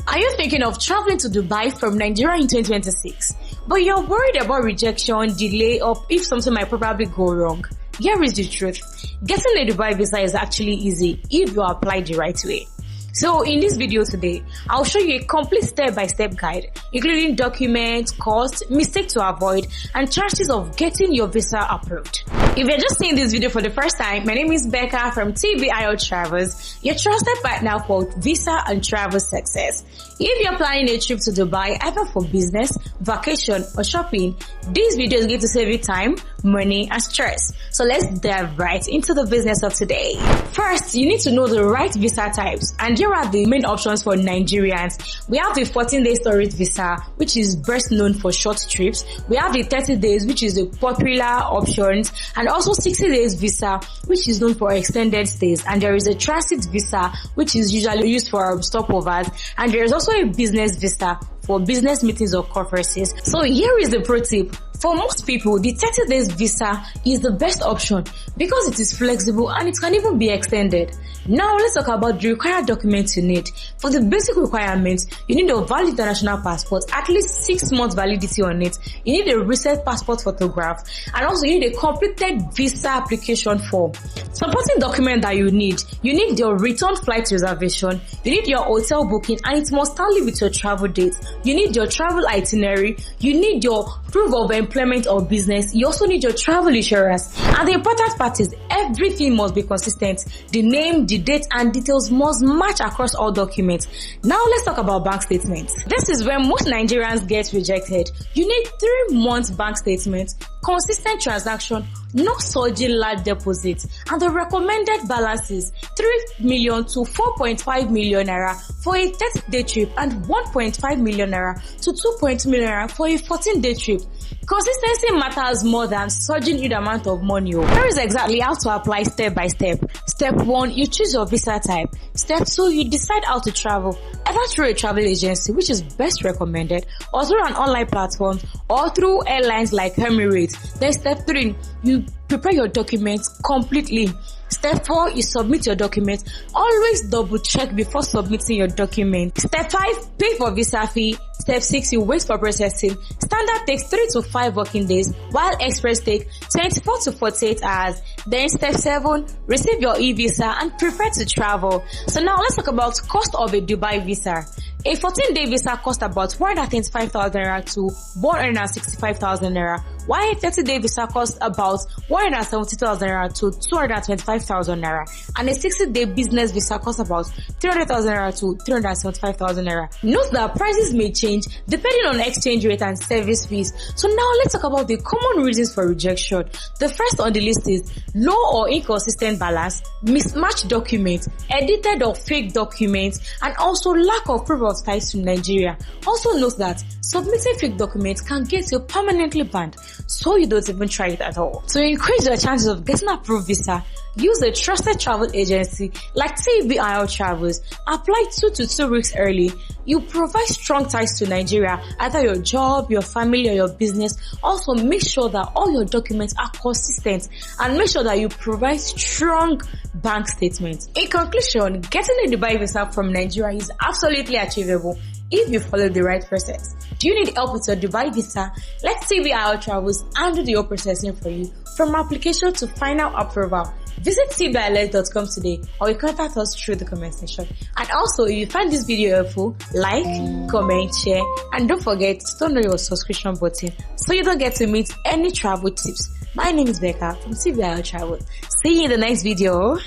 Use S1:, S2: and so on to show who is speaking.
S1: Are you thinking of traveling to Dubai from Nigeria in 2026? But you're worried about rejection, delay, or if something might probably go wrong? Here is the truth. Getting a Dubai visa is actually easy if you apply the right way. So in this video today, I'll show you a complete step-by-step guide, including documents, costs, mistakes to avoid, and chances of getting your visa approved. If you're just seeing this video for the first time, my name is Becca from Tbils Travels, your trusted partner for visa and travel success. If you're planning a trip to Dubai, either for business, vacation, or shopping, this video is going to save you time, money, and stress. So let's dive right into the business of today. First, you need to know the right visa types, and here are the main options for Nigerians. We have the 14-day storage visa, which is best known for short trips. We have the 30 days, which is the popular options, and also 60 days visa, which is known for extended stays. And there is a transit visa, which is usually used for stopovers, and there is also a business visa for business meetings or conferences. So here is the pro tip. For most people, the 30 days visa is the best option because it is flexible and it can even be extended. Now let's talk about the required documents you need. For the basic requirements, you need a valid international passport, at least 6 months validity on it. You need a recent passport photograph, and also you need a completed visa application form. Supporting document that you need your return flight reservation, you need your hotel booking, and it must tally with your travel date. You need your travel itinerary, you need your proof of employment or business, you also need your travel insurance. And the important part is everything must be consistent. The name, the date, and details must match across all documents. Now let's talk about bank statements. This is where most Nigerians get rejected. You need 3 months bank statement, consistent transaction, no surging large deposits, and the recommended balance is 3 million to 4.5 million naira for a 30-day trip and 1.5 million naira to 2.2 million naira for a 14-day trip. Consistency matters more than surging huge amount of money. Here is exactly how to apply step by step. Step 1, you choose your visa type. Step 2, you decide how to travel, either through a travel agency, which is best recommended, or through an online platform, or through airlines like Emirates. Then step 3, you prepare your documents completely. Step 4, you submit your documents. Always double check before submitting your document. Step 5, pay for visa fee. Step 6, you wait for processing. Standard takes 3 to 5 working days, while express take 24 to 48 hours. Then step 7, receive your e-visa and prepare to travel. So now let's talk about cost of a Dubai visa. A 14-day visa costs about 125,000 naira to 165,000 naira, while a 30-day visa costs about 170,000 naira to 225,000 naira, and a 60-day business visa costs about 300,000 naira to 375,000 naira. Note that prices may change depending on exchange rate and service fees. So now let's talk about the common reasons for rejection. The first on the list is low or inconsistent balance, mismatched documents, edited or fake documents, and also lack of proof of ties to Nigeria. Also note that submitting fake documents can get you permanently banned, so you don't even try it at all. To increase your chances of getting approved visa, use a trusted travel agency like Tbils Travels. Apply 2 to 2 weeks early. You provide strong ties to Nigeria, either your job, your family, or your business. Also make sure that all your documents are consistent, and make sure that you provide strong bank statements. In conclusion, getting a Dubai visa from Nigeria is absolutely achievable if you follow the right process. Do you need help with your Dubai visa? Let Tbils Travels handle the whole processing for you, from application to final approval. Visit tbils.com today, or you contact us through the comment section. And also, if you find this video helpful, like, comment, share, and don't forget to turn on your subscription button so you don't get to miss any travel tips. My name is Becca from Tbils Travels. See you in the next video.